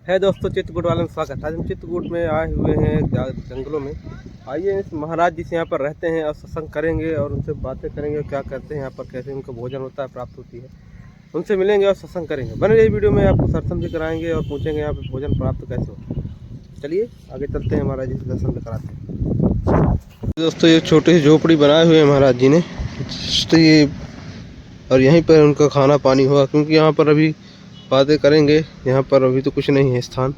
है दोस्तों, चित्रकूट वाले में स्वागत। आज हम चित्रकूट में आए हुए हैं जंगलों में। आइए इस महाराज जी से यहाँ पर रहते हैं और सत्संग करेंगे और उनसे बातें करेंगे, क्या करते हैं यहाँ पर, कैसे उनका भोजन होता है, प्राप्त होती है। उनसे मिलेंगे और सत्संग करेंगे। बने रहिए वीडियो में, आपको दर्शन भी कराएंगे और पूछेंगे यहाँ पर भोजन प्राप्त कैसे होता है। चलिए आगे चलते हैं, महाराज जी से दर्शन भी कराते हैं। दोस्तों ये छोटी सी झोपड़ी बनाए हुए हैं महाराज जी ने, तो ये और यहीं पर उनका खाना पानी हुआ, क्योंकि यहाँ पर अभी बातें करेंगे। यहाँ पर अभी तो कुछ नहीं है स्थान,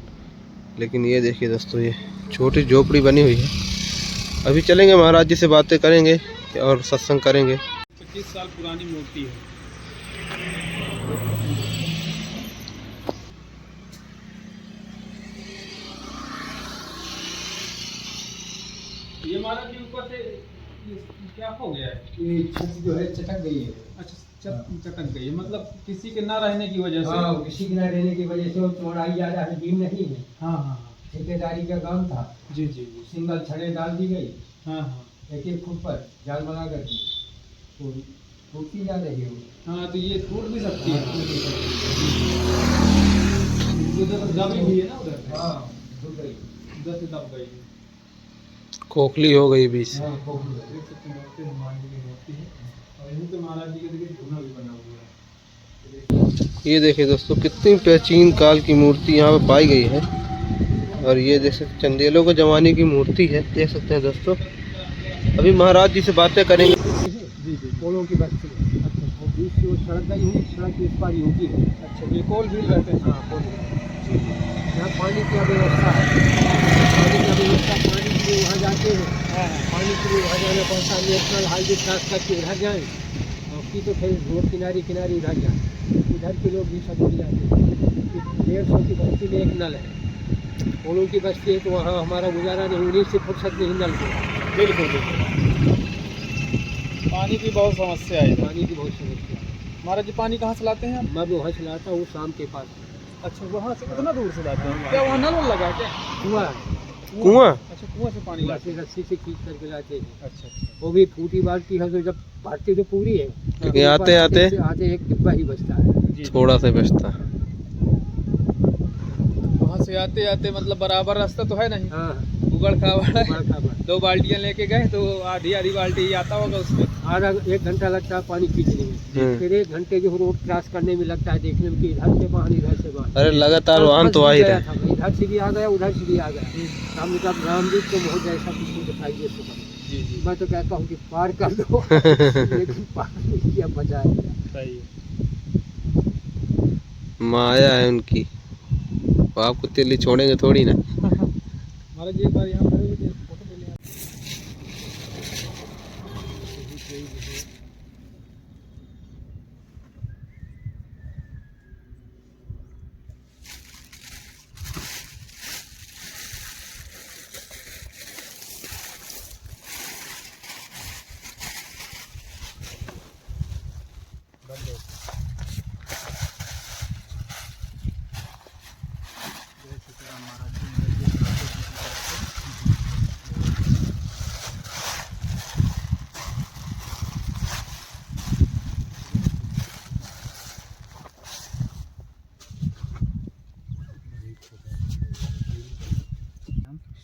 लेकिन ये देखिए दोस्तों, ये छोटी झोपड़ी बनी हुई है। अभी चलेंगे महाराज जी से बातें करेंगे और सत्संग करेंगे। 25 साल पुरानी मूर्ति है। ये महाराज जी ऊपर से क्या हो गया है? ये छत जो है चटक गई है। अच्छा, चटक गई है, मतलब किसी के ना रहने की वजह से। हाँ, किसी के न रहने की वजह से वो चौड़ाई ज़्यादा हकीम नहीं है। हाँ हाँ ठेकेदारी का काम था। जी जी जी। सिंगल छड़े डाल दी गई, हाँ हाँ एक एक फुट पर जाल बना कर दी, तो टूटती जा रही है वो। हाँ, तो ये टूट भी सकती है। उधर दबी हुई है ना, उधर से। हाँ, टूट गई। उधर से दब गई है। खोखली हो गई बीच से। हाँ, खूब हुई। देख सकते हैं, मूर्ति हनुमान जी की मूर्ति है और यहीं पे महाराज जी के देखिए धूना भी बना हुआ है। ये देखिए दोस्तों, कितनी प्राचीन काल की मूर्ति यहाँ पर पाई गई है। और ये देख सकते चंदेलों के ज़माने की मूर्ति है, देख सकते हैं दोस्तों। अभी महाराज जी से बातें करेंगे। जी जी, पोलों की बस्ती है। अच्छा, वो बीच से वो सड़क गई हुई, सड़क की इस पार होती है। अच्छा, ये कोल भील रहते हैं। हाँ, पोल। यहाँ पानी की व्यवस्था है। पानी की व्यवस्था, पानी के लिए वहाँ जाते हैं। हाँ पानी के लिए वहाँ जाना पड़ता है। नेशनल हाईवे क्रॉस करके उधर जाएँ, और की तो फिर रोड किनारे किनारे उधर जाएँ। उधर के लोग भी सब उड़ जाते हैं। 150 की बस्ती में एक नल है। पोलों की बस्ती है, तो वहाँ हमारा गुजारा नहीं, उन्हीं से फुर्सत नहीं नल को। बिल्कुल बिल्कुल। पानी की बहुत समस्या है इधर। पानी की बहुत समस्या है। महाराज जी पानी कहाँ से लाते हैं आप? मैं भी वहाँ से लाता हूँ, शाम के पास। अच्छा, वहाँ से कितना दूर से लाते हैं? क्या वहाँ नल वल लगा है क्या? कुआँ है। कुआं? अच्छा, कुआं से पानी कुआँ लाते से रस्सी से खींच करके लाते हैं। हैं। अच्छा अच्छा। वो भी फूटी बाल्टी है, तो जब भरती तो पूरी है, क्योंकि आते आते आते एक डिब्बा ही बचता है। जी, थोड़ा सा बचता। वहाँ से आते आते मतलब बराबर रास्ता तो है नहीं, हाँ, उबड़ खाबड़ है। बड़ा बड़ा। 2 बाल्टियाँ लेके गए तो आधी आधी बाल्टी ही आता होगा उसमें। आधा 1 घंटा लगता है पानी खींचने में, फिर 1 घंटे जो रोड क्रॉस करने में लगता है, देखने में कि इधर से वाहन इधर से वाहन। अरे लगातार वाहन तो आ ही गया रहे। था, इधर से भी आ गया, उधर से भी आ गया। सामने का रामदीप को बहुत जैसा कुछ दिखाई दे सका। जी जी, मैं तो कहता हूँ कि पार कर दो, लेकिन पार नहीं किया, बचाया गया। सही है। माया है उनकी, वो आपको तेली छोड़ेंगे थोड़ी ना। महाराज जी एक बार यहाँ खड़े हुए थे, फोटो ले लिया।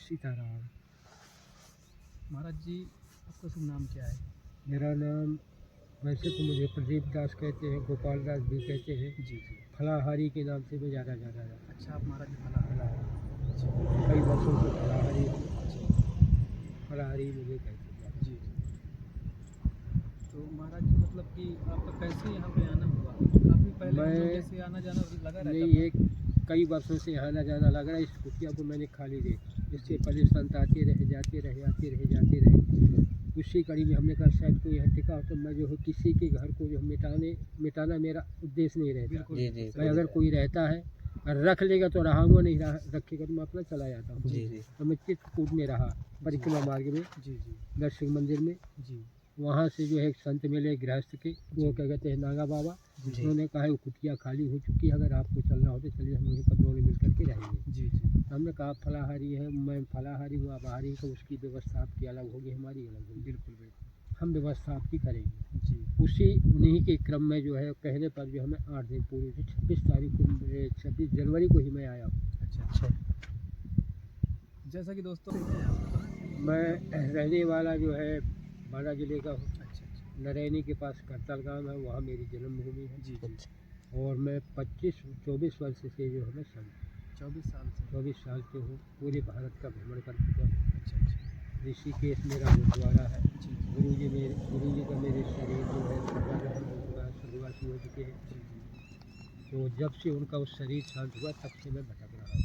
सीताराम। महाराज जी आपका शुभ नाम क्या है? मेरा नाम वैसे तो मुझे प्रदीप दास कहते हैं, गोपाल दास भी कहते हैं। जी जी। फलाहारी के नाम से मैं ज़्यादा जाता है। अच्छा, आप महाराज जी फलाहारी। अच्छा कई वर्षों से फलाहारी हूँ। फलाहारी मुझे कहते हैं। जी। तो महाराज जी मतलब कि आपका कैसे यहाँ पे आना हुआ? काफ़ी पहले हम लोग जैसे आना जाना लगा रहता नहीं, एक कई वर्षों से यहाँ आना जाना लग रहा है। इस कुटिया को मैंने खाली देखा, इससे पहले संत आते रहे, जाते रहे, आते रहे, जाते रहे। उसी कड़ी में हमने कहा शायद कोई यहाँ टिका हो, तो मैं जो है किसी के घर को जो मिटाना मेरा उद्देश्य नहीं रहता। जी जी मैं अगर कोई रहता है और रख लेगा तो रहाऊंगा, नहीं रखेगा तो मैं अपना चला जाता हूँ। जी जी। तो मैं चित्रकूट में रहा, परिक्रमा मार्ग में, जी जी दर्शक मंदिर में। जी वहाँ से जो है एक संत मिले गृहस्थ के, वो क्या कहते हैं नागा बाबा। जी उन्होंने कहा है वो कुटिया खाली हो चुकी है, अगर आपको चलना हो तो चलिए, हम लोग दोनों मिल करके रहेंगे। जी जी। हमने कहा फलाहारी है, मैं फलाहारी हूँ, आप आहारी, तो उसकी व्यवस्था आपकी अलग होगी, हमारी अलग होगी। बिल्कुल बिल्कुल। हम व्यवस्था आपकी करेंगे। जी उसी उन्हीं के क्रम में जो है कहने पर जो हमें 8 दिन पूरे थे। 26 तारीख को 26 जनवरी को ही मैं आया हूँ। अच्छा। अच्छा। जैसा कि दोस्तों मैं रहने वाला जो है बांदा जिले का हूँ। अच्छा अच्छा नरैनी के पास करताल गाँव है, वहाँ मेरी जन्मभूमि है। जी जी और मैं 24 वर्ष से जो है मैं संत 24 साल से 24 साल से हूँ, पूरे भारत का भ्रमण कर चुका हूँ। अच्छा अच्छा ऋषिकेश मेरा गुरुद्वारा है। जी गुरु जी का मेरे शरीर जो है स्वर्गारोहण हो चुका है, स्वर्गवासी हो चुके हैं। जी जी तो जब से उनका उस शरीर शांत हुआ तब से मैं भटक रहा हूँ।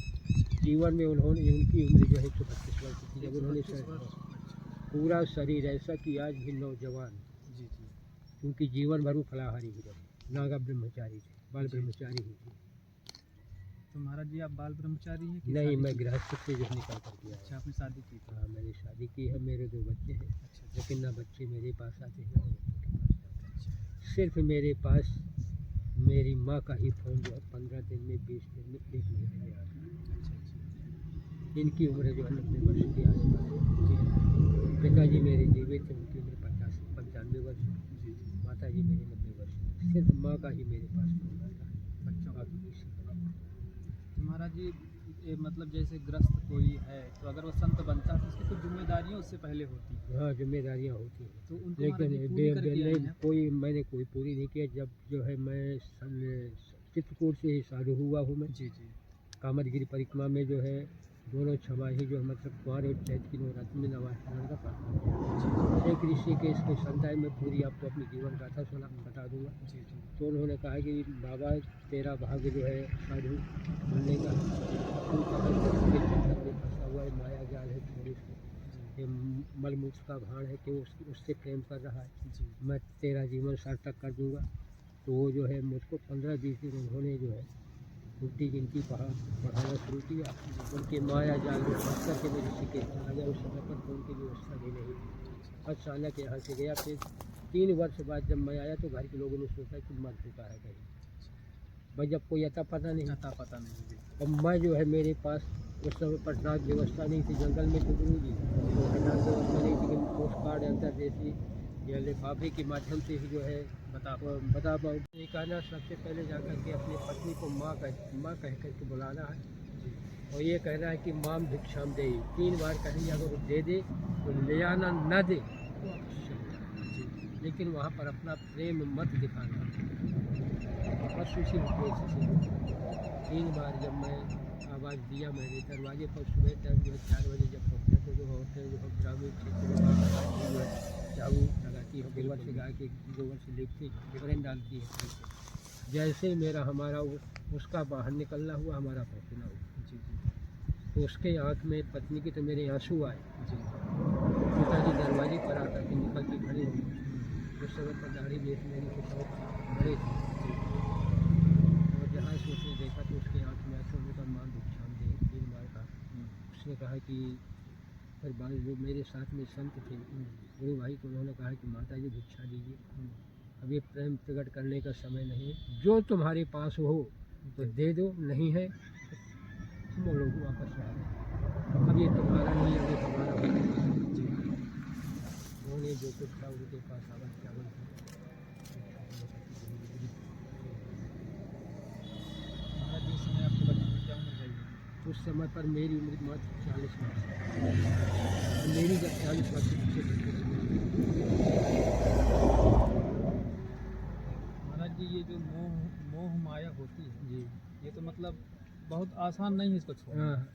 जीवन में उन्होंने उनकी उम्र जो है 132 वर्ष की, जब उन्होंने 132 वर्ष। अच्छा पूरा शरीर ऐसा कि आज भी नौजवान, जी जी क्योंकि जीवन भर वो फलाहारी ही रहे, नागा ब्रह्मचारी थे, बाल जी। ब्रह्मचारी ही थे। तो महाराज जी आप बाल ब्रह्मचारी हैं कि नहीं, शादी मैं की? गृहस्थ से जो निकल कर दिया। अच्छा आपने शादी की थी? हाँ, मैंने शादी की है, मेरे 2 बच्चे हैं, अच्छा लेकिन ना बच्चे मेरे पास आते हैं ना बच्चों के पास जाते हैं। अच्छा सिर्फ मेरे पास मेरी माँ का ही फ़ोन जो है 15 दिन में, 20 दिन में, 1 महीने में आता है। अच्छा अच्छा इनकी उम्र जो है 90 वर्ष के आसपास है। जी पिताजी मेरे जीवित थे, उनकी उम्र 95 वर्ष है। जी जी माता जी मेरी 90 वर्ष की। सिर्फ माँ का ही मेरे पास फ़ोन आता है, बच्चों का। बाकी किसी का नहीं। तो महाराज जी ये मतलब जैसे ग्रस्त कोई है तो अगर वो संत बनता है तो उसकी कुछ जिम्मेदारियाँ उससे पहले होती हैं, हाँ, जिम्मेदारियाँ होती हैं, तो उनको महाराज जी लेकिन पूरी करके आए नहीं, हैं? मैंने कोई पूरी नहीं किया। जब जो है मैं चित्रकूट से ही साधु हुआ हूँ मैं। जी जी कामदगिरी परिक्रमा में जो है दोनों छमाही जो है मतलब कुंवर और चैत की नवरात्रि में नवास्नान का पाठ किया। एक ऋषिकेश के संत है, मैं पूरी आपको अपनी जीवन गाथा सुना बता दूंगा। जी जी तो उन्होंने कहा कि बाबा तेरा भाग्य जो है साधु बनने का, तू कहाँ जगत के चक्कर में फंसा हुआ है, माया जाल है, छोड़ इसको। ये मलमूत्र का भाण है कि उससे प्रेम कर रहा है, जी मैं तेरा जीवन सार्थक कर दूंगा। तो वो जो है मुझको 15-20 दिन उन्होंने जो है उल्टी गिनती पढ़ाना शुरू किया। उनके माया जाल में फंस करके मैं ऋषिकेश चला गया। उस समय पर तो उनकी व्यवस्था भी नहीं थी। अचानक यहाँ से गया, फिर 3 वर्ष बाद जब मैं आया तो घर के लोगों ने सोचा कि मर चुका है कहीं। भाई जब कोई अता पता नहीं, पता नहीं जी और मैं जो है मेरे पास उस समय पर डाक व्यवस्था नहीं थी, जंगल में थे गुरु जी, तो डाक व्यवस्था नहीं थी कि पोस्ट कार्ड अंतरदेशी या लिफाफे के माध्यम से ही जो है बता पाऊँ। ये कहना सबसे पहले जाकर के अपनी पत्नी को माँ कह करके बुलाना है, और ये कहना है कि माम भिक्षाम दे। 3 बार कहेंगे, अगर वो दे दे तो ले आना, न दे तो अवश्य ले। लेकिन वहाँ पर अपना प्रेम मत दिखाना, बस उसी उद्देश्य से 3 बार जब मैं आवाज़ दिया, मैंने दरवाजे पर सुबह टाइम जो है 4 बजे जब पहुँचा तो जो औरतें जो है ग्रामीण क्षेत्र में जो है झाड़ू लगाती है, गोबर से गाय के गोबर से लिपती है, बरन डालती है। जैसे ही हमारा उसका बाहर निकलना हुआ, हमारा पहुँचना हुआ जी जी तो उसके आँख में, पत्नी की तो मेरे आंसू आए। जी पिताजी दरवाजे पर आकर के निकल के खड़े हुए। उस समय पर दाढ़ी मेरी कुछ और बड़े थे, और जहाँ से उसने देखा तो उसके आँख में आंसू होने का, माँ भिक्षाम दे 3 बार कहा। उसने कहा कि फिर बाद जो मेरे साथ में संत थे गुरु भाई, तो उन्होंने कहा कि माता जी भिक्षा दीजिए, अब ये प्रेम प्रकट करने का समय नहीं है, जो तुम्हारे पास हो तो दे दो, नहीं है तो तुम लोग वापस आ जाओ, अब ये तुम्हारा नहीं, अब ये हमारा होगा। उन्होंने जो कुछ था उनके पास चावल था, महाराज जी उस समय आपके बच्चे की क्या उम्र रही? उस समय पर मेरी उम्र मात्र 40 वर्ष, और मेरी जब 40 वर्ष की महाराज जी ये जो मोह माया होती है जी, ये तो मतलब बहुत आसान नहीं है इसको छोड़ना, हाँ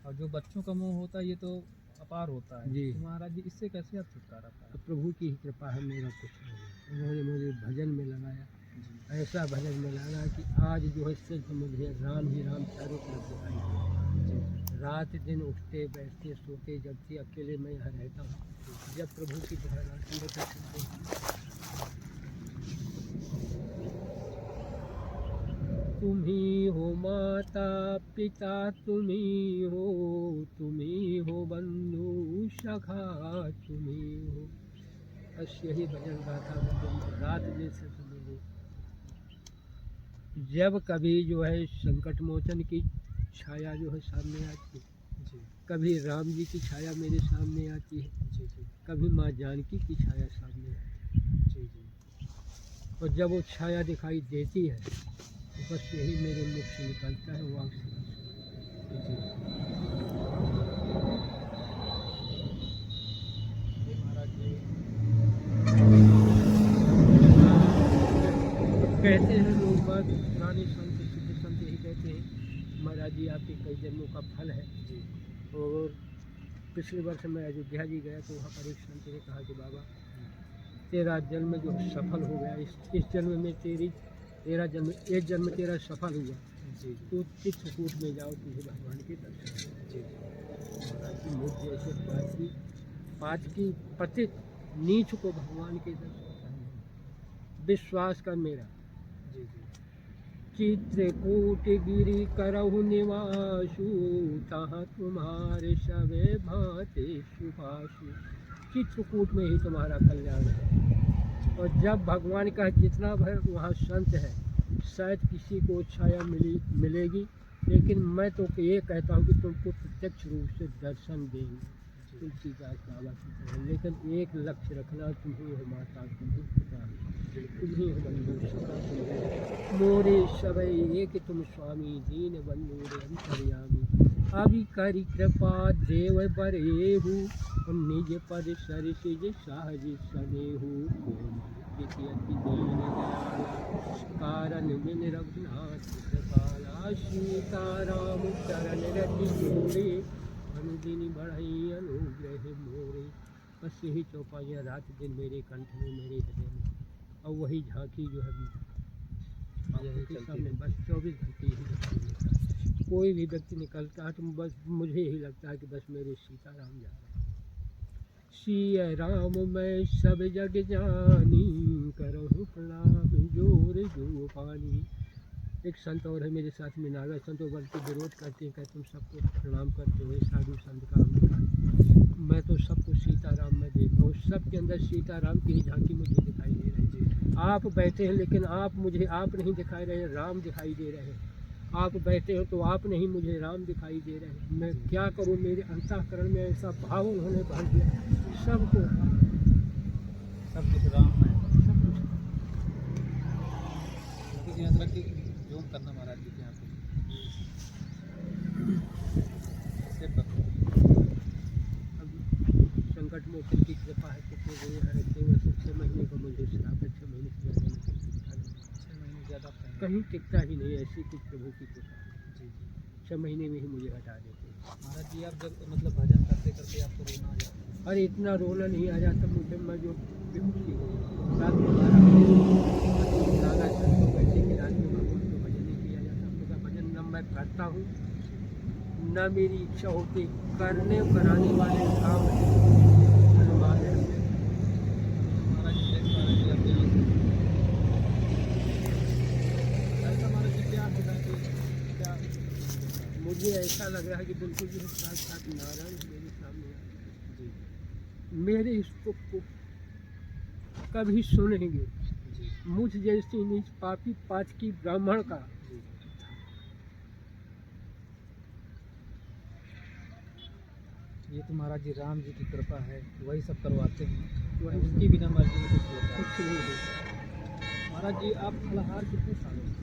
और जो बच्चों का मोह होता है ये तो अपार होता है। जी। तो महाराज जी इससे कैसे आप छुटकारा पाए? तो प्रभु की ही कृपा है, मेरा कुछ नहीं। उन्होंने मुझे भजन में लगाया, जी ऐसा भजन में लगाया कि आज जो है सिर्फ मुझे राम ही राम चारों तरफ दिखाई दे। रात दिन उठते बैठते सोते जगते अकेले मैं यहाँ रहता हूँ। जब प्रभु की रात में दर्शन दें, तुम ही हो माता पिता, तुम ही हो बंधु सखा, तुम ही हो। बस यही भजन गाता हूँ रात दिन से मेरे। जब कभी जो है संकट मोचन की छाया जो है सामने आती है, जी कभी राम जी की छाया मेरे सामने आती है, जी जी कभी माँ जानकी की छाया सामने आती है, जी जी और जब वो छाया दिखाई देती है तो बस यही मेरे मुख से निकलता है, वो आँख से। कहते हैं लोग बात, पुराने संत सिद्ध संत यही कहते हैं, महाराज जी आपके कई जन्मों का फल है। और पिछले वर्ष मैं अयोध्या जी गया तो वहाँ पर एक संत ने कहा कि बाबा तेरा जन्म जो सफल हो गया, इस जन्म में तेरा जन्म, एक जन्म तेरा सफल हुआ, तो चित्रकूट में जाओ, तुझे भगवान के दर्शन। महाराज जी मुझ जैसे पाँच की पतित नीच को भगवान के दर्शन विश्वास कर मेरा। चित्रकूट गिरि करहु निवासु, तहाँ तुम्हारे सबे भांति सुभाषु। चित्रकूट में ही तुम्हारा कल्याण है। और जब भगवान का जितना भर वहाँ संत है, शायद किसी को छाया मिलेगी, लेकिन मैं तो ये कहता हूँ कि तुमको प्रत्यक्ष रूप से दर्शन देंगे तुलसीदास बाबा की तरह। लेकिन एक लक्ष्य रखना, तुम्हें हो माता, तुम्हें पिता, तुम्हें हो बंधु सखा, मोरे सबई एक तुम स्वामी, दीन बंधु अंतर्यामी। अभी करी कृपा देव बरेहु, निज पद सरसिज सहज सनेहु। कारण बिन रघुनाथ कृपाला, सीताराम चरण रति जोड़े, अनुदिन बढ़ई अनुग्रह मोरे। बस यही चौपाइयाँ रात दिन मेरे कंठ में, मेरे हृदय में, और वही झांकी जो है यही सामने बस 24 घंटे ही दिखाई देता है। कोई भी व्यक्ति निकलता है तो बस मुझे यही लगता है कि बस मेरे सीताराम जा रहे हैं। सिया राम मैं सब जग जानी, करहु प्रणाम जोर जो पानी। एक संत और है मेरे साथ में, नागा संत, बल्कि विरोध करते हैं, कहते तुम सबको प्रणाम करते हो, साधु संत का हम। मैं तो सबको सीताराम में देखा हूँ, सबके अंदर सीताराम की ही झांकी मुझे दिखाई दे रही है। आप बैठे हैं लेकिन आप मुझे आप नहीं दिखाई रहे, राम दिखाई दे रहे हैं। आप बैठे हो तो आप नहीं, मुझे राम दिखाई दे रहे हैं। मैं क्या करूँ, मेरे अंतःकरण में ऐसा भाव उन्होंने भर दिया। सबको सब कुछ राम है, सब कुछ क्योंकि यात्रा की जो करना महाराज जी के यहाँ पे संकट मोचन की कृपा है। कितने दिन हर हफ्ते में 6 महीने को मुझे श्राप है, 6 महीने से ज़्यादा में 6 महीने ज़्यादा कहीं टिकता ही नहीं, ऐसी कुछ प्रभु की कृपा है। जी 6 महीने में ही मुझे हटा देते हैं। महाराज जी, आप जब मतलब भजन करते करते आपको रोना आ जाता? अरे इतना रोना नहीं आ जाता मुझे, मैं जो बेहोशी हो गई रात में 12 बजे नागा सर को बैठे कि रात में भगवान को भजन नहीं किया जाता। उनका भजन न मैं करता हूँ, न मेरी इच्छा होती, करने कराने वाले काम हनुमान है। महाराज जी देख पा रहे हैं आपके यहाँ ऐसा महाराज जी क्या होता है कि क्या मुझे ऐसा लग रहा है कि बिल्कुल जो साथ साथ नारायण मेरे सामने आए। जी मेरे इस दुख को कभी सुनेंगे। जी मुझ जैसी नीच पापी पातकी ब्राह्मण का जी ये तो महाराज जी राम जी की कृपा है, वही सब करवाते हैं, वही उनकी बिना मर्जी में कुछ होता है। कुछ नहीं होता। महाराज जी आप फलाहार कितने सालों से?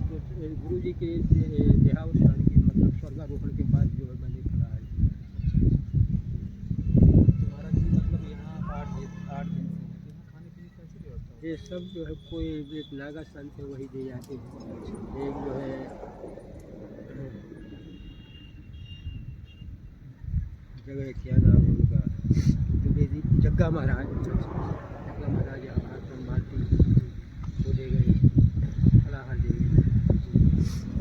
तो गुरु जी के देहावसान के मतलब स्वर्गारोहण के बाद जो है मैंने फलाहार किया। तो महाराज जी मतलब यहाँ 8 दिन से हैं, तो यहाँ खाने पीने की कैसी व्यवस्था होती ये सब जो है कोई एक नागा संत है वही दे जाते हैं। एक जो है जगह क्या नाम है उनका, द्विवेदी जग्गा महाराज, जग्गा महाराज आसन बाल्टी वो दे गए, फलाहार दे गए।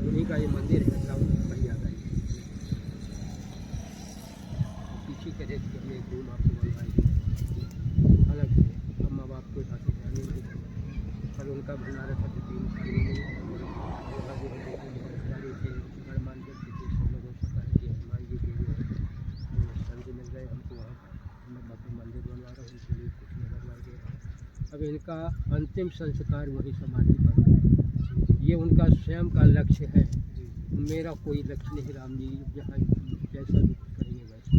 उन्हीं का ये मंदिर है गाँव बढ़िया का। पीछे के रेत हमने एक रूम आपको बनवाई अलग से, अम्मा बाप को साथ जाने नहीं देते। कल उनका भंडारा था तो 3 साल में वहाँ जो है रिश्तेदारी थे, गणमान व्यक्ति थे, सब लोगों से कहा कि हनुमान जी के जो है संत मिल गए हमको, वहाँ मैं बाकी मंदिर बनवा रहा हूँ, उनके लिए कुछ न बनवा दे रहा हूँ। अब इनका अंतिम संस्कार वही समाधि पर होगा। ये उनका स्वयं का लक्ष्य है, मेरा कोई लक्ष्य नहीं। राम जी जहाँ जैसा भी करेंगे वैसा।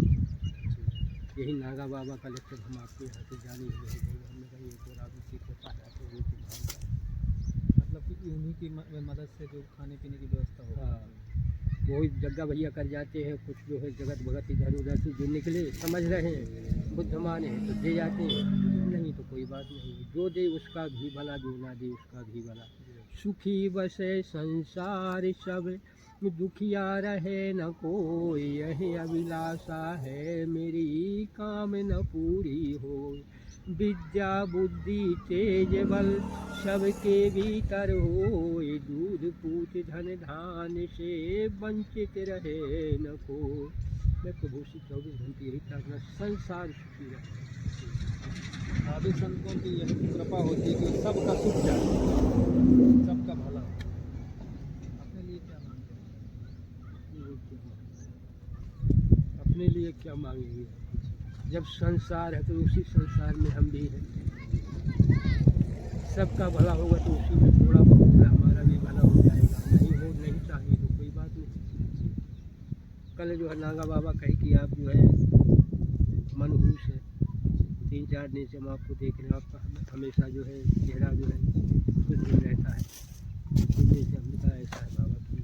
यही नागा बाबा का लक्ष्य, हम आपके यहाँ से जाने ही नहीं देंगे। हमने कहा ये तो राम जी के पास आते हुए मतलब कि उन्हीं की मदद से जो खाने पीने की व्यवस्था हो। हाँ, वही जग्गा भैया कर जाते हैं। कुछ जो है जगत भगत इधर उधर से जो निकले समझ रहे हैं, बुद्ध माने हैं तो दे जाते हैं, नहीं तो कोई बात नहीं, जो दे उसका भी भला, जो ना दे उसका भी भला। सुखी बसे संसार सब, दुखिया रहे न कोई, यही अभिलाषा है मेरी, काम न पूरी हो। विद्या बुद्धि तेज बल सबके भीतर हो, दूध पूत धन धान से वंचित रहे न कोई। मैं प्रभु से 24 घंटे यही प्रार्थना, संसार सुखी रहे। साधु संतों की यही कृपा होती है कि सबका सुख जाए, सबका भला हो। अपने लिए क्या मांगते हैं? अपने लिए क्या मांगेंगे? जब संसार है तो उसी संसार में हम भी हैं। सबका भला होगा तो उसी में थोड़ा बहुत है, हमारा भी भला हो जाएगा। नहीं चाहिए तो कोई बात नहीं। कल जो है नागा बाबा कहे कि आप जो है मनहूस है, 3-4 दिन से हम आपको देख रहे हैं, आपका हमेशा जो है चेहरा जो है कुछ दिन रहता है। कुछ दिन से हमने कहा ऐसा है बाबा की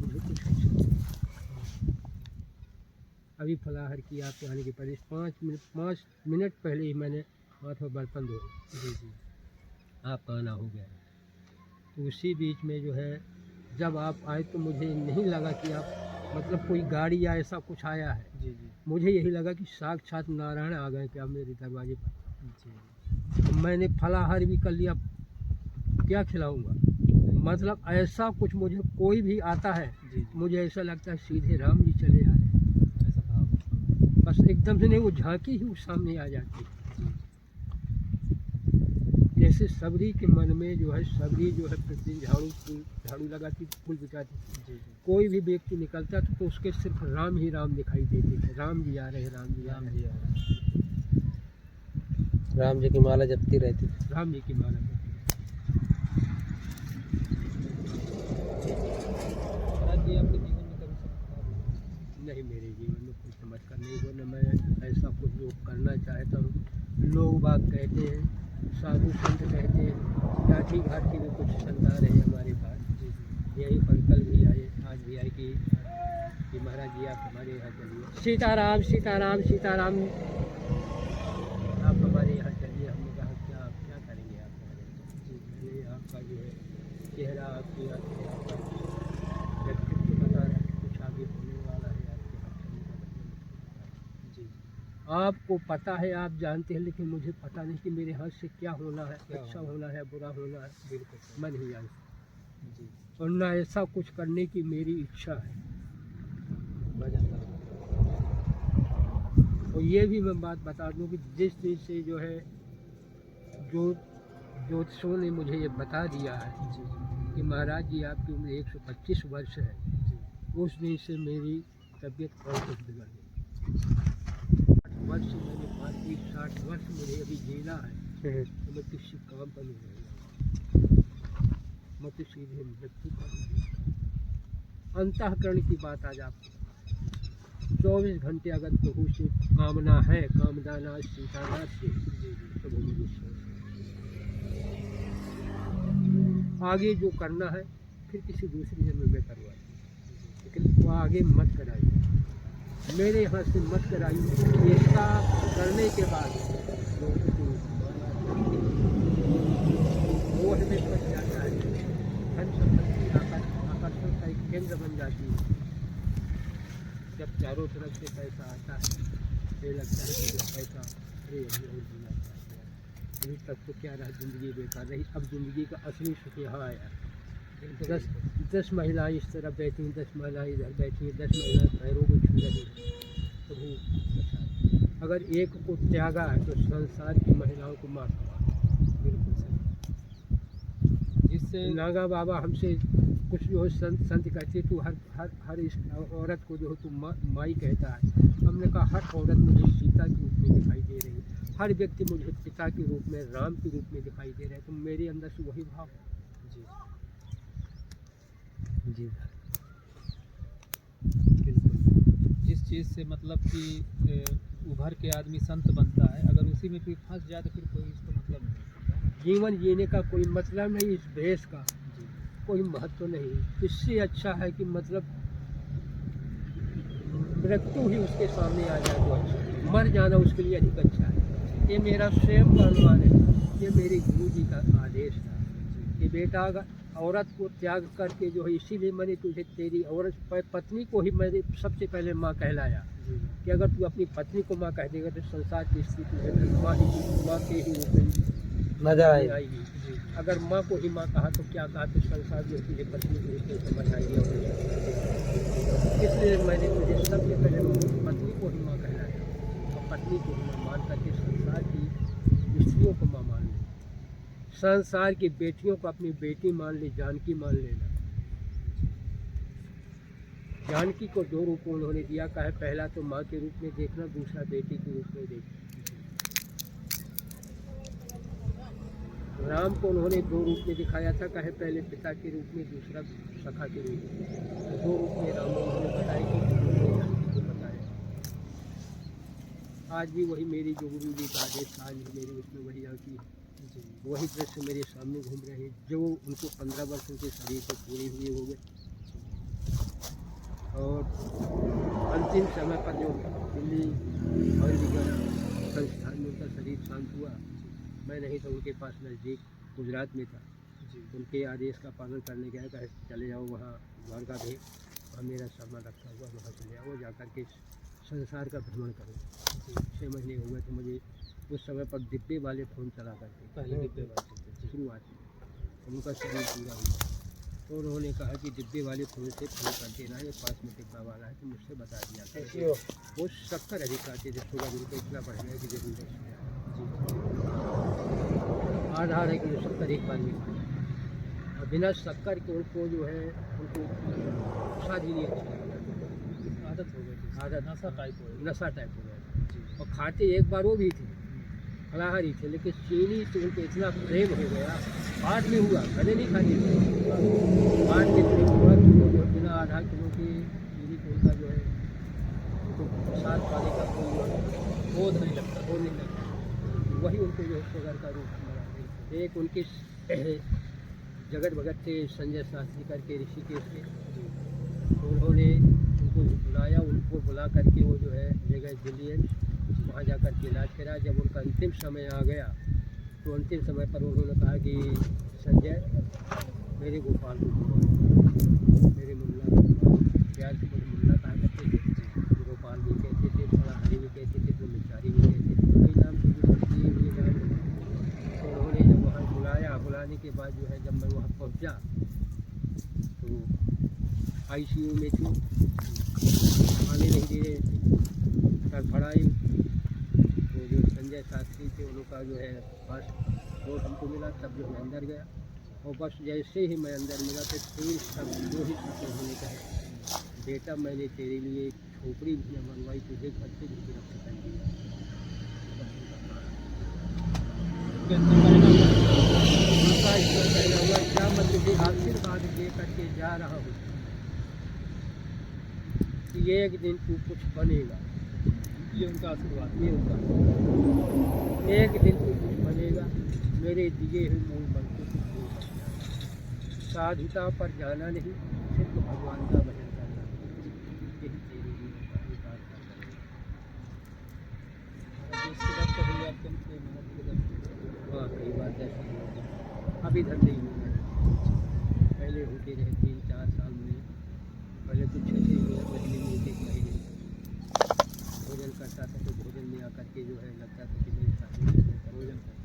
मुझे कुछ ऐसा। अभी फलाहार किया आपके आने के पहले 5 मिनट पहले ही मैंने हाथ में बर्तन धो जी, आपका आना हो गया। तो उसी बीच में जो है जब आप आए तो मुझे नहीं लगा कि आप मतलब कोई गाड़ी या ऐसा कुछ आया है। जी। मुझे यही लगा कि साक्षात नारायण आ गए क्या मेरे दरवाजे पर। जी। मैंने फलाहार भी कर लिया, क्या खिलाऊंगा? मतलब ऐसा कुछ मुझे कोई भी आता है जी। मुझे ऐसा लगता है सीधे राम जी चले आ रहे हैं, ऐसा भाव। बस एकदम से नहीं, वो झांकी ही उस सामने आ जाती है। जैसे सबरी के मन में जो है, सबरी जो है प्रतिदिन झाड़ू लगाती, फूल बिकाती। जी। कोई भी व्यक्ति निकलता था तो उसके सिर्फ राम ही राम दिखाई देते थे, राम जी आ रहे हैं, राम जी आ रहे हैं। राम जी की माला जपती रहती थी। राम जी की माला जपती। महाराज जी आपके जीवन में कभी चमत्कार हुआ? नहीं, मेरे जीवन में कोई चमत्कार नहीं हुआ, न मैं ऐसा कुछ जो करना चाहता हूँ। लोग बात कहते हैं, साधु संत कहते हैं, लाठी घाट की भी कुछ संता रहे हमारे पास। यही पर कल भी आए, आज भी आए कि महाराज जी आप हमारे यहाँ चलिए। सीताराम सीताराम सीताराम, आप हमारे यहाँ चलिए। हमने कहा क्या करेंगे आप हमारे यहाँ? ये आपका जो है चेहरा, आपकी व्यक्तित्व बता रहा है कि कुछ आगे होने वाला है आपके हाथ में। जी। आपको पता है, आप जानते हैं, लेकिन मुझे पता नहीं कि मेरे हाथ से क्या होना है, अच्छा होना है, बुरा होना है। बिल्कुल मैं नहीं जानता जी। और ना ऐसा कुछ करने की मेरी इच्छा है। और ये भी मैं बात बता दूं कि जिस दिन से जो है ज्योतिषों ने मुझे ये बता दिया है कि महाराज जी आपकी उम्र 125 वर्ष है, उस दिन से मेरी तबीयत और कुछ बिगड़ गई। 60 वर्ष मैंने 60 वर्ष मुझे अभी जीना है, तो मैं किसी काम पर नहीं रहेगा, मैं तो सीधे मृत्यु पर। अंतःकरण की बात आज आपको 24 घंटे अगर प्रभु से कामना है, कामदानाथ सीतानाथ से, तो वो मुझे आगे जो करना है फिर किसी दूसरी जन्म में करवाइए, लेकिन वो आगे मत कराइए, मेरे यहाँ से मत कराइए। इसका करने के बाद वो हमें बच जाता है, धन संपत्ति आकर्षण का एक केंद्र बन जाती है। जब चारों तरफ से पैसा आता है ये लगता है कि पैसा अरे अभी और जीना चाहिए, अभी तक तो क्या रहा, ज़िंदगी बेकार रही। अब ज़िंदगी का असली सुख यहाँ आया। 10 महिलाएं इस तरफ बैठी हैं, 10 महिलाएं इधर बैठी हैं, 10 महिलाएं पैरों को छू रही हैं। प्रभु अगर एक को त्यागा है तो संसार की महिलाओं को मार दो। बिल्कुल सही। जिससे नागा बाबा हमसे कुछ जो है संत कहते तू हर इस औरत को जो है तू माई कहता है। हमने कहा हर औरत मुझे सीता के रूप में दिखाई दे रही है, हर व्यक्ति मुझे पिता के रूप में, राम के रूप में दिखाई दे रहा है, तो मेरे अंदर से वही भाव है। जी बिल्कुल। जिस चीज़ से मतलब कि उभर के आदमी संत बनता है, अगर उसी में फिर फंस जाए तो फिर कोई इसको मतलब नहीं। जीवन जीने का कोई मतलब नहीं, इस भेष का कोई महत्व नहीं। इससे अच्छा है कि मतलब मृत्यु ही उसके सामने आ जाए तो अच्छा है, मर जाना उसके लिए अधिक अच्छा है। ये मेरा स्वयं का अनुमान है, ये मेरे गुरु जी का आदेश था कि बेटा अगर औरत को त्याग करके जो है, इसीलिए मैंने तुझे तेरी औरत पत्नी को ही मैंने सबसे पहले माँ कहलाया कि अगर तू अपनी पत्नी को माँ कह देगा तो संसार की स्थिति तुझे माँ के ही रूप में नजर आएगी। अगर माँ को ही माँ कहा तो क्या कहा, तो संसार जो तुझे पत्नी के रूप में समझ आएगी। इसलिए मैंने तुझे सबसे पहले पत्नी को ही माँ कहलाया और पत्नी को ही माँ मान करके संसार की स्त्रियों को माँ मान ले, संसार की बेटियों को अपनी बेटी मान ले, जानकी मान लेना। जानकी को दो रूप उन्होंने दिया, कहा पहला तो माँ के रूप में देखना, दूसरा बेटी के रूप में देखना। राम को उन्होंने दो रूप में दिखाया था, कहे पहले पिता के रूप में, दूसरा सखा के रूप में। तो दो रूप में राम उन्होंने बताया कि जानकी को बताया। आज भी वही मेरी जो गुरु जी का आदेश, आज भी मेरी उसमें वही आँखी है, वही दृश्य मेरे सामने घूम रहे हैं। जो उनको 15 वर्षों के शरीर को पूरे हुए हो गए और अंतिम समय पर जो दिल्ली और संस्थान में उनका शरीर शांत हुआ, मैं नहीं तो उनके पास नज़दीक गुजरात में था, उनके आदेश का पालन करने गया, कहे चले जाओ वहाँ द्वारका भी, वहाँ मेरा सामान रखा हुआ, वहाँ चले जाओ, जा कर के संसार का भ्रमण करो। 6 महीने हो गए तो मुझे उस समय पर डिब्बे वाले फ़ोन चला करके, पहले डिब्बे वाले शुरुआत में, उनका शरीर पूरा हुआ तो उन्होंने कहा कि डिब्बे वाले फ़ोन से फ़ोन कर देना, ये पास में डिब्बा वाला है तो मुझसे बता दिया। वो शक्कर अधिक आते थे, शुगर उनको इतना बढ़ गया कि जरूर आधा किलो शक्कर एक बार में खाया और बिना शक्कर के उनको जो है उनको शादी नहीं अच्छी लगती, आदत हो गई, आदत नशा टाइप हो गया। और खाते एक बार वो भी थे, फलाहारी थे, लेकिन चीनी तो उनको इतना प्रेम हो गया, बाद में हुआ, पहले नहीं खाते थे, बाद में प्रेम हुआ कि वो जो बिना आधा किलो की चीनी को उनका जो है उनको साथ पाने का कोई बोध नहीं लगता, वही उनको जो शुगर का रूप बना। एक उनके जगत भगत थे संजय शास्त्री करके ऋषिकेश के, उन्होंने उनको बुला करके वो जो है ले गए दिल्ली, वहाँ जा कर के इलाज करा। जब उनका अंतिम समय आ गया तो अंतिम समय पर उन्होंने कहा कि संजय मेरे गोपाल को, मेरे मुन्ना, प्यार से मुझे मुन्ना कहा करते थे, गोपाल भी कहते थे, थोड़ा हरी भी कहते थे, तो मिचारी भी कहते थे, कई नाम से जो दिए हुए नाम। तो उन्होंने जब वहाँ बुलाने के बाद जो है जब मैं वहाँ पहुँचा तो ICU में थी, आने नहीं दे रहे थे, तड़फड़ाई। तो जो संजय शास्त्री थे उनका जो है पास रोड हमको मिला, तब जो मैं अंदर गया और बस जैसे ही मैं अंदर मिला तो तीन शब्द, दो ही शब्द उन्होंने कहे, बेटा मैंने तेरे लिए एक झोपड़ी भी न बनवाई, तुझे घर से भी रख कर दिया। उनका इसका कहना हुआ, क्या मैं तुझे आशीर्वाद दे करके जा रहा हूँ कि एक दिन तू कुछ बनेगा। ये उनका आशीर्वाद, ये उनका एक दिन तू कुछ बनेगा, मेरे दिए हुए मूल मंत्र को भूल मत जाना। साधुता पर जाना नहीं, सिर्फ भगवान का भजन करना, यही तेरे लिए उनका हाँ कई बार दर्शन होते, अब इधर नहीं हुए, पहले होते रहे 3-4 साल में, पहले तो 6 महीने में एक महीने भोजन करता था, तो भोजन में आकर के जो है लगता था कि मेरे साथ में भोजन कर,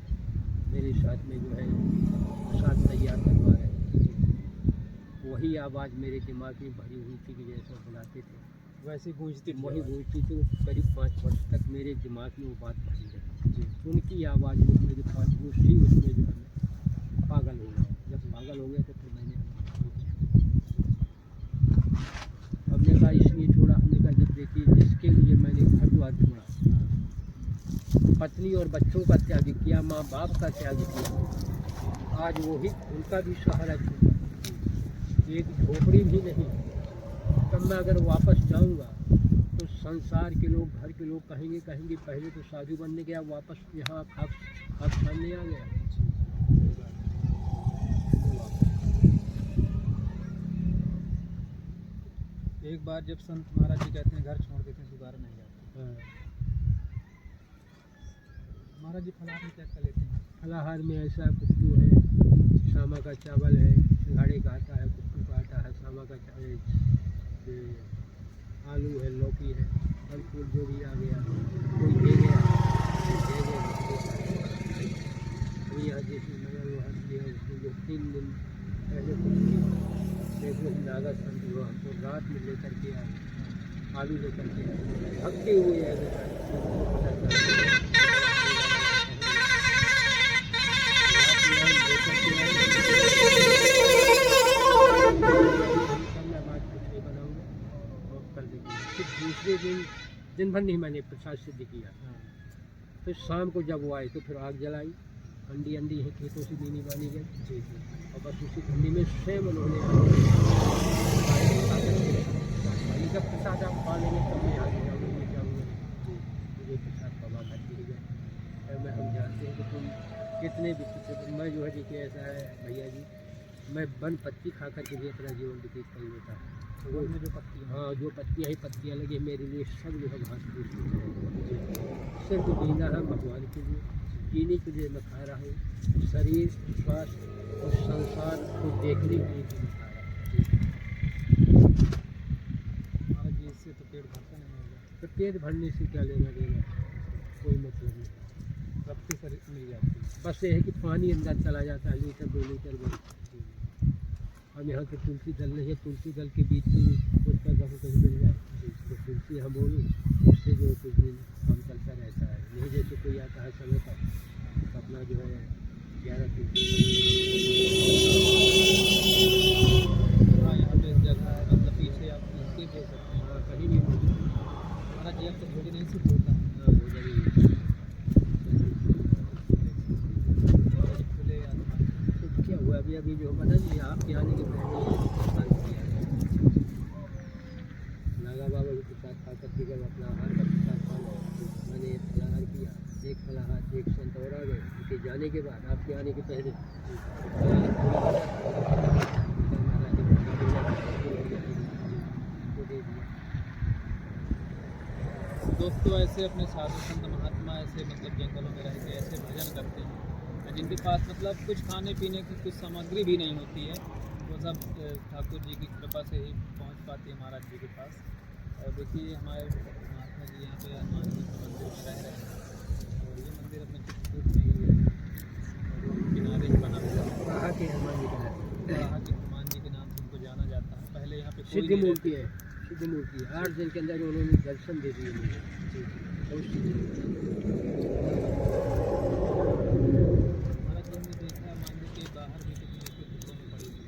मेरे साथ में जो है प्रसाद तैयार करवा रहे, वही आवाज़ मेरे दिमाग में भरी हुई थी कि जैसा बुलाते थे वैसे गूंजती, वही गूंजती थी। करीब 5 वर्ष तक मेरे दिमाग में वो बात भरी रही, उनकी आवाज़ में मेरे पास गूंजती, उसमें जो है पागल हो गया। जब पागल हो गया तो फिर मैंने हमने कहा इसलिए छोड़ा, हमने कहा जब देखिए जिसके लिए मैंने घर द्वार छोड़ा, पत्नी और बच्चों का त्याग किया, माँ बाप का त्याग किया, आज वो ही उनका भी सहारा छूटा, एक झोपड़ी भी नहीं। तब मैं अगर वापस जाऊंगा तो संसार के लोग, घर के लोग कहेंगे पहले तो साधु बनने गया, वापस यहाँ खाक खाने आ गया। एक बार जब संत महाराज जी कहते हैं घर छोड़ देते हैं दोबारा नहीं आते। हाँ। महाराज जी फलाहार में क्या क्या लेते हैं? फलाहार में ऐसा कुट्टू है, सामा का चावल है, सिंघाड़े का आटा है, कुट्टू का आटा है, सामा का चावल, आलू है, लौकी है, फल फूल जो भी आ गया, कोई दे गया दे गया। अभी यहाँ जैसे मगर वहाँ दिया उसमें जो 3 दिन पहले कुछ देखो नागा संत वो हमको रात में लेकर के आए, आलू लेकर के आए, भक्ति हुई है पता चला। दूसरे दिन भर नहीं मैंने प्रसाद सिद्ध किया। फिर शाम को जब वो आए तो फिर आग जलाई, अंडी है खेतों से बीनी बानी गई जी जी, और बस उसी ठंडी में स्वयं उन्होंने जब प्रसाद आप पा लेंगे तब मैं आगे जाऊँगा मुझे प्रसाद पवा करके गए। मैं हम जानते हैं कि तुम कितने भी कुछ, मैं जो है देखिए ऐसा है भैया जी, मैं वन पत्ती खा करके भी अपना जीवन व्यतीत कर लेता हूँ। वो में जो पत्तियाँ, हाँ जो पत्तियाँ ही पत्तियाँ लगी मेरे लिए सब जो है घास फूस सिर्फ जीना है भगवान के लिए, जीने के लिए मैं खा रहा हूँ, शरीर स्वास्थ्य और संसार को देखने के लिए मैं खा रहा हूँ। महाराज जी इससे तो पेट भरता नहीं होगा। तो पेट भरने से क्या लेना देना, कोई मतलब नहीं, रफ्ती शरीर मिल जाती है। बस ये है कि पानी अंदर चला जाता है, लीटर 2 लीटर में। हम यहाँ के तुलसी दल नहीं है, तुलसी दल के बीच में उसका गहूँ कहीं मिल जाए तो तुलसी हम बोलूँ, उससे जो कुछ दिन काम चलता रहता है। नहीं जैसे कोई आता है समय पर अपना जो है 11 तुलसी। हाँ यहाँ पे जगह है, मतलब पीछे आप इसके दे सकते हैं। हाँ कहीं भी महाराज जी अब तो भोजन नहीं सिर्फ होता है। खुले आसमान तो क्या हुआ अभी जो पता नहीं आपके आने के पहले नागा बाबा के प्रसाद खा करके जब अपना आहार का प्रसाद खा लो, मैंने फलाहार किया, एक फलाहार एक संत और आ गए उनके जाने के बाद, आपके आने के पहले दे दिया। दोस्तों ऐसे अपने साधु संत महात्मा ऐसे मतलब जंगलों में रह के ऐसे भजन करते हैं जिनके पास मतलब कुछ खाने पीने की कुछ सामग्री भी नहीं होती है, वो सब ठाकुर जी की कृपा से ही पहुंच पाती है महाराज जी के पास। और देखिए हमारे महात्मा जी यहाँ पे हनुमान जी के मंदिर में रह रहे हैं, और ये मंदिर अपने चित्रकूट में ही है और किनारे ही बना हुआ है। कहाँ के हनुमान जी का वहाँ के हनुमान जी के नाम से उनको जाना जाता है। पहले यहाँ पे कोई सिद्ध नहीं मूर्ति है, सिद्ध मूर्ति है। 8 दिन के अंदर उन्होंने दर्शन दे दिए मुझे। महाराज जी ने देखा मंदिर के बाहर भी कितनी टुकड़ों में पड़ी हुई।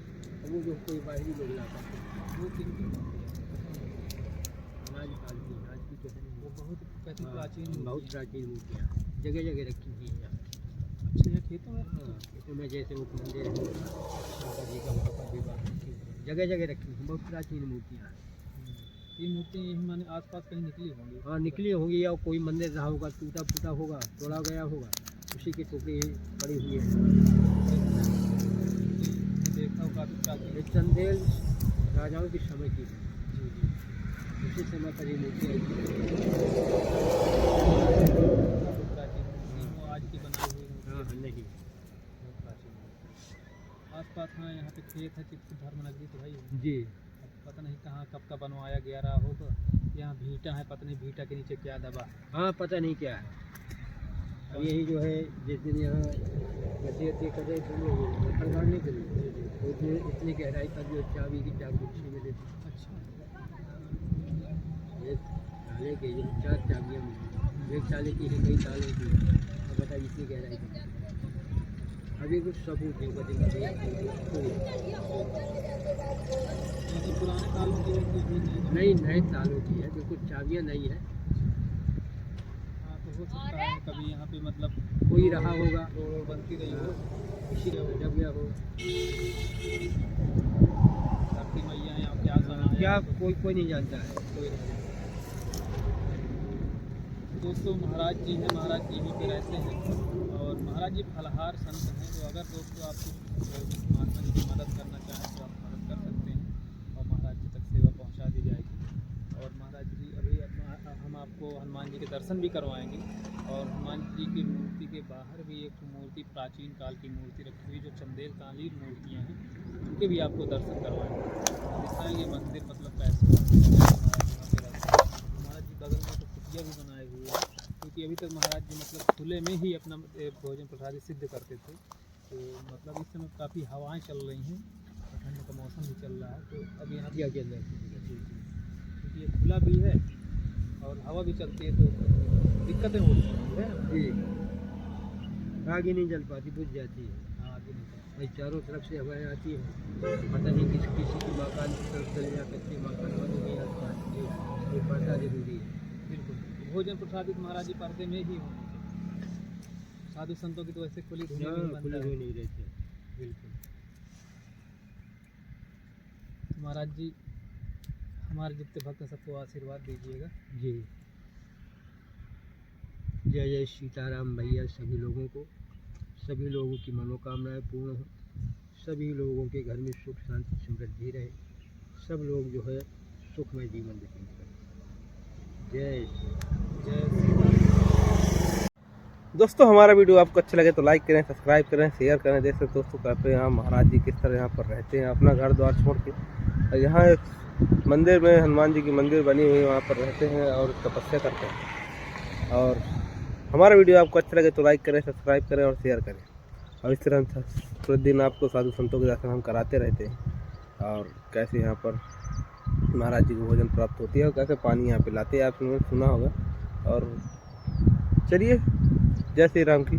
वो जो कोई बाहरी लोग लाता है वो किनकी अनाज काल की, आज की तो है नहीं। वो बहुत कहते हैं प्राचीन बहुत प्राचीन मूर्तियाँ जगह जगह रखी हुई हैं यहाँ। अच्छे हैं खेतों में। हाँ इसमें जैसे वो मंदिर है शंकर जी का वहाँ पर विवाह जगह जगह रखी हुई बहुत प्राचीन मूर्तियाँ हैं। ये मूर्तियाँ यही माने आसपास कहीं निकली होंगी। हाँ निकली होंगी या कोई मंदिर रहा होगा, टूटा फूटा होगा, तोड़ा गया होगा, उसी के टुकड़े पड़ी हुई है। देखा हो काफ़ी प्राचीन। ये चंदेल राजाओं के समय की है, जी जी उसी समय पर ये मूर्ति आई थी। काफ़ी प्राचीन नहीं वो आज की बनाई हुई मूर्ति हाँ है, नहीं बहुत प्राचीन। आसपास हाँ यहाँ पे खेत है, चित्र धर्म नगरी तो भाई जी। अब पता नहीं कहाँ कब का बनवाया गया रहा होगा। यहाँ भीटा है, पता नहीं भीटा के नीचे क्या दबा। हाँ पता नहीं क्या है। अब यही जो है जिस दिन यहाँ गति कर रहे थे पत्थर गाड़ने के लिए उसमें इतनी गहराई पर जो चाबी की चाबी में देती। अच्छा ये ताले के ये 4 चाबियाँ मिली, एक ताले की है, कई तालों की। अब बताइए इतनी गहराई की। अभी कुछ सबूत नहीं बदल ये तो पुराने तालों की है, कुछ भी नहीं, नए तालों की है, बिल्कुल चाबियाँ नहीं है। हाँ तो हो सकता है कभी यहाँ पे मतलब कोई रहा होगा, रोड बनती रही हो, इसी जब गया हो धरती मैया यहाँ क्या बना है क्या कोई नहीं जानता है। कोई नहीं। दोस्तों महाराज जी हैं, महाराज जी यहीं पे रहते हैं और महाराज जी फलाहार संत हैं। तो अगर दोस्तों आप कुछ महात्मा जी की मदद करना चाहें तो आप मदद कर सकते हैं और महाराज जी तक सेवा पहुंचा दी जाएगी। आपको हनुमान जी के दर्शन भी करवाएंगे। और हनुमान जी की मूर्ति के बाहर भी एक मूर्ति प्राचीन काल की मूर्ति रखी हुई जो चंदेल कालीन मूर्तियाँ हैं, उनके भी आपको दर्शन करवाएंगे। दिखाएँ ये मंदिर मतलब कैसे महाराज जी बगल में तो कुटिया भी बनाए हुए हैं, क्योंकि अभी तक महाराज जी मतलब खुले में ही अपना भोजन प्रसाद सिद्ध करते थे। तो मतलब इस समय काफ़ी हवाएं चल रही हैं, ठंड का मौसम भी चल रहा है, तो अब यहाँ कुटिया के अंदर क्योंकि ये खुला भी है और हवा भी चलती है, तो दिक्कतें होती हैं जी, आगे नहीं जल पाती, बुझ जाती है। हाँ आगे नहीं चलती। भाई चारों तरफ से हवाएं आती है, पता नहीं किसी की मकान की तरफ चले या कच्चे मकान वालों के आसपास, ये पर्दा जरूरी है। बिल्कुल भोजन प्रसादित महाराज जी पर्दे में ही होने चाहिए। साधु संतों की तो ऐसे खुली धुनी में ही खुले बनता हुए है। नहीं रहते। बिल्कुल। तो महाराज जी हमारे जितने भक्त हैं सबको आशीर्वाद दीजिएगा। जी, जय जय सीताराम भैया। सभी लोगों को, सभी लोगों की मनोकामनाएं पूर्ण हो, सभी लोगों के घर में सुख शांति समृद्धि रहे, सब लोग जो है सुखमय जीवन व्यतीत करें। जय जय दोस्तों हमारा वीडियो आपको अच्छा लगे तो लाइक करें, सब्सक्राइब करें, शेयर करें। जैसे दोस्तों कहते हैं यहाँ महाराज जी किस तरह यहाँ पर रहते हैं अपना घर द्वार छोड़ के, और यहाँ एक मंदिर में हनुमान जी की मंदिर बनी हुई है, वहाँ पर रहते हैं और तपस्या करते हैं। और हमारा वीडियो आपको अच्छा लगे तो लाइक करें, सब्सक्राइब करें और शेयर करें। और इस तरह हम प्रतिदिन आपको साधु संतों के दर्शन हम कराते रहते हैं, और कैसे यहाँ पर महाराज जी को भोजन प्राप्त होती है और कैसे पानी यहाँ पिलाते हैं, आपने सुना होगा। और चलिए, जय श्री राम की।